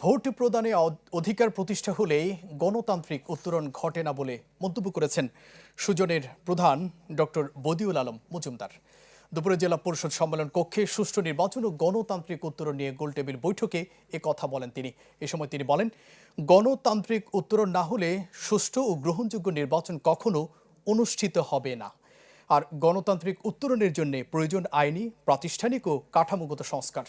Vote প্রদানে অধিকার প্রতিষ্ঠা হলেই গণতান্ত্রিক উত্তরণ ঘটে না বলে মন্তব্য করেছেন সুজনের প্রধান ডক্টর বদিউল আলম মজুমদার। দুপুরে জেলা পরিষদ সম্মেলন কক্ষে সুষ্ঠু নির্বাচন ও গণতান্ত্রিক উত্তরণ নিয়ে গোলটেবিল বৈঠকে কথা বলেন তিনি। এ সময় তিনি বলেন, গণতান্ত্রিক উত্তরণ না হলে সুষ্ঠু ও গ্রহণযোগ্য নির্বাচন কখনো অনুষ্ঠিত হবে না। আর গণতান্ত্রিক উত্তরণের জন্য প্রয়োজন আইনি, প্রাতিষ্ঠানিক ও কাঠামোগত সংস্কার।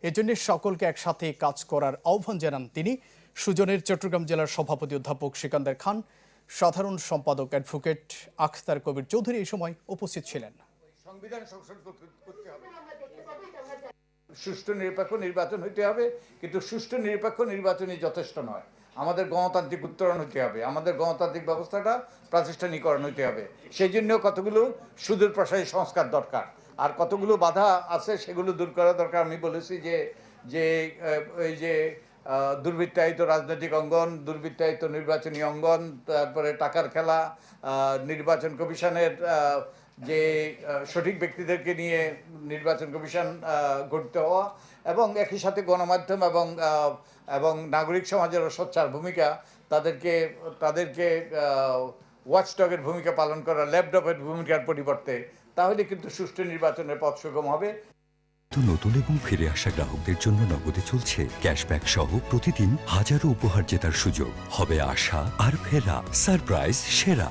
এজন্য সকলকে একসাথে কাজ করার আহ্বান জানান তিনি। সুজনের চট্টগ্রাম জেলার সভাপতি অধ্যাপক সিকান্দার খান, সাধারণ সম্পাদক অ্যাডভোকেট আখতার কবির চৌধুরী এই সময় উপস্থিত ছিলেন। সংবিধান সংশোধন করতে হবে, সুষ্ঠু নিরপেক্ষ নির্বাচন হইতে হবে, কিন্তু সুষ্ঠু নিরপেক্ষ নির্বাচনই যথেষ্ট নয়। আমাদের গণতান্ত্রিক উত্তরণ হতে হবে, আমাদের গণতান্ত্রিক ব্যবস্থাটা প্রাতিষ্ঠানিকরণ হইতে হবে। সেই জন্য কতগুলো সুদূর প্রসারী সংস্কার দরকার, আর কতগুলো বাধা আছে সেগুলো দূর করা দরকার। আমি বলেছি যে এই যে দুর্বৃত্তায়িত রাজনৈতিক অঙ্গন, দুর্বৃত্তায়িত নির্বাচনী অঙ্গন, তারপরে টাকার খেলা, নির্বাচন কমিশনের যে সঠিক ব্যক্তিদেরকে নিয়ে নির্বাচন কমিশন গঠিত হওয়া, এবং একই সাথে গণমাধ্যম এবং নাগরিক সমাজেরও সোচ্চার ভূমিকা, তাদেরকে ওয়াচডগের ভূমিকা পালন করা, ল্যাপডপের ভূমিকার পরিবর্তে, তাহলে কিন্তু সুষ্ঠু নির্বাচনের পথ সুগম হবে। নতুন এবং ফিরে আসা গ্রাহকদের জন্য নগদে চলছে ক্যাশব্যাক সহ প্রতিদিন হাজারো উপহার জেতার সুযোগ। হবে আশা আর ফেরা, সারপ্রাইজ সেরা।